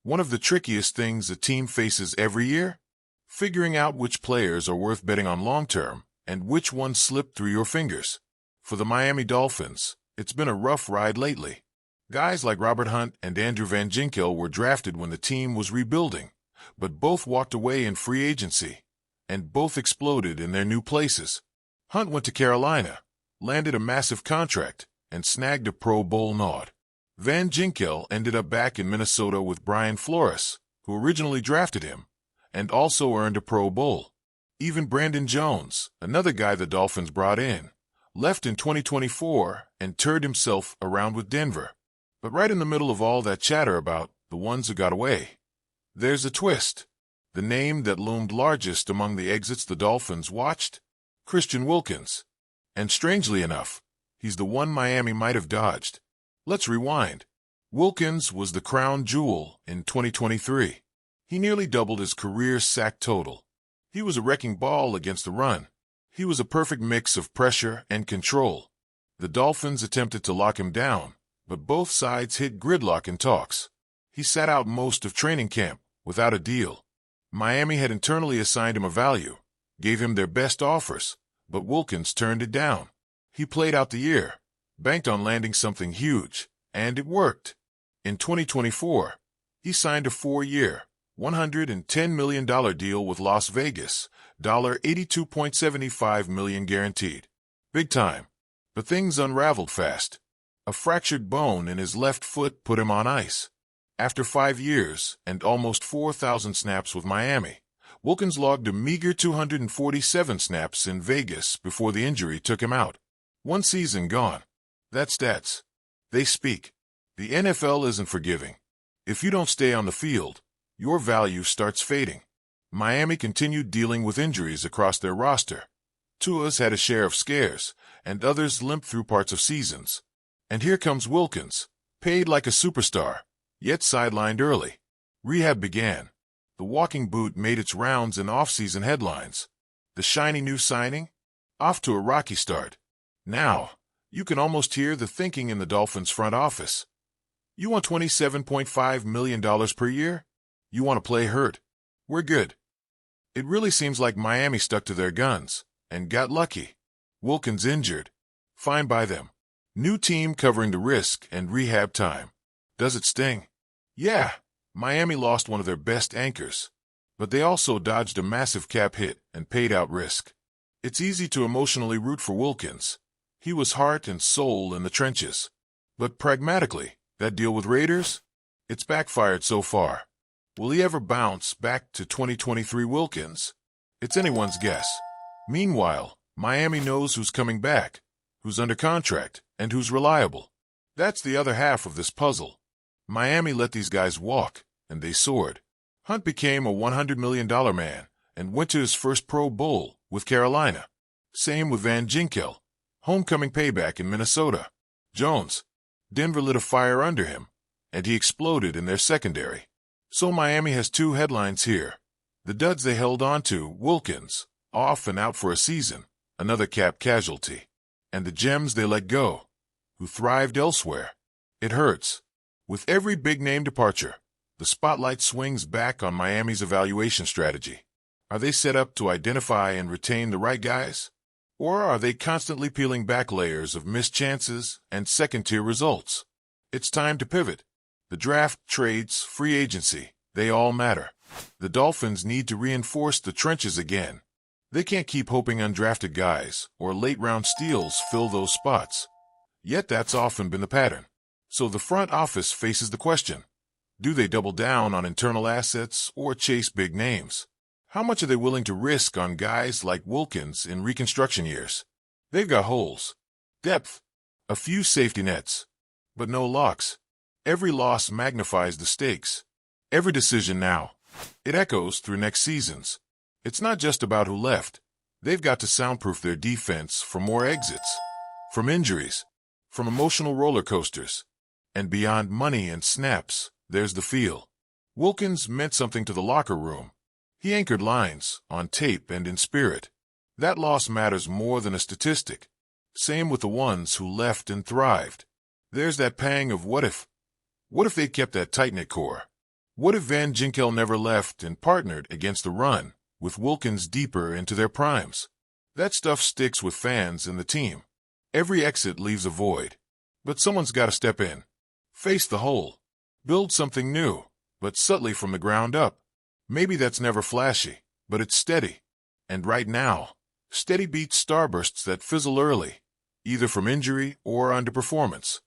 One of the trickiest things a team faces every year? Figuring out which players are worth betting on long-term and which ones slip through your fingers. For the Miami Dolphins, it's been a rough ride lately. Guys like Robert Hunt and Andrew Van Ginkel were drafted when the team was rebuilding, but both walked away in free agency, and both exploded in their new places. Hunt went to Carolina, landed a massive contract, and snagged a Pro Bowl nod. Van Ginkel ended up back in Minnesota with Brian Flores, who originally drafted him, and also earned a Pro Bowl. Even Brandon Jones, another guy the Dolphins brought in, left in 2024 and turned himself around with Denver. But right in the middle of all that chatter about the ones who got away, there's a twist. The name that loomed largest among the exits the Dolphins watched? Christian Wilkins. And strangely enough, he's the one Miami might have dodged. Let's rewind. Wilkins was the crown jewel in 2023. He nearly doubled his career sack total. He was a wrecking ball against the run. He was a perfect mix of pressure and control. The Dolphins attempted to lock him down, but both sides hit gridlock in talks. He sat out most of training camp without a deal. Miami had internally assigned him a value, gave him their best offers, but Wilkins turned it down. He played out the year, banked on landing something huge, and it worked. In 2024, he signed a 4-year, $110 million deal with Las Vegas, $82.75 million guaranteed. Big time. But things unraveled fast. A fractured bone in his left foot put him on ice. After 5 years and almost 4,000 snaps with Miami, Wilkins logged a meager 247 snaps in Vegas before the injury took him out. 1 season gone. That's stats. They speak. The NFL isn't forgiving. If you don't stay on the field, your value starts fading. Miami continued dealing with injuries across their roster. Tua's had a share of scares, and others limped through parts of seasons. And here comes Wilkins, paid like a superstar, yet sidelined early. Rehab began. The walking boot made its rounds in off-season headlines. The shiny new signing? Off to a rocky start. Now, you can almost hear the thinking in the Dolphins front office. You want $27.5 million per year? You want to play hurt? We're good. It really seems like Miami stuck to their guns and got lucky. Wilkins injured. Fine by them. New team covering the risk and rehab time. Does it sting? Yeah, Miami lost one of their best anchors, but they also dodged a massive cap hit and paid out risk. It's easy to emotionally root for Wilkins. He was heart and soul in the trenches. But pragmatically, that deal with Raiders? It's backfired so far. Will he ever bounce back to 2023 Wilkins? It's anyone's guess. Meanwhile, Miami knows who's coming back, who's under contract, and who's reliable. That's the other half of this puzzle. Miami let these guys walk, and they soared. Hunt became a $100 million man and went to his first Pro Bowl with Carolina. Same with Van Ginkel. Homecoming payback in Minnesota. Jones. Denver lit a fire under him, and he exploded in their secondary. So Miami has 2 headlines here. The duds they held on to, Wilkins, off and out for a season, another cap casualty. And the gems they let go, who thrived elsewhere. It hurts. With every big-name departure, the spotlight swings back on Miami's evaluation strategy. Are they set up to identify and retain the right guys? Or are they constantly peeling back layers of missed chances and second-tier results? It's time to pivot. The draft, trades, free agency, they all matter. The Dolphins need to reinforce the trenches again. They can't keep hoping undrafted guys or late-round steals fill those spots. Yet that's often been the pattern. So the front office faces the question, do they double down on internal assets or chase big names? How much are they willing to risk on guys like Wilkins in reconstruction years? They've got holes, depth, a few safety nets, but no locks. Every loss magnifies the stakes. Every decision now, it echoes through next seasons. It's not just about who left. They've got to soundproof their defense for more exits, from injuries, from emotional roller coasters. And beyond money and snaps, there's the feel. Wilkins meant something to the locker room. He anchored lines, on tape and in spirit. That loss matters more than a statistic. Same with the ones who left and thrived. There's that pang of what if? What if they kept that tight-knit core? What if Van Ginkel never left and partnered against the run, with Wilkins deeper into their primes? That stuff sticks with fans and the team. Every exit leaves a void. But someone's got to step in. Face the hole. Build something new, but subtly from the ground up. Maybe that's never flashy, but it's steady. And right now, steady beats starbursts that fizzle early, either from injury or underperformance.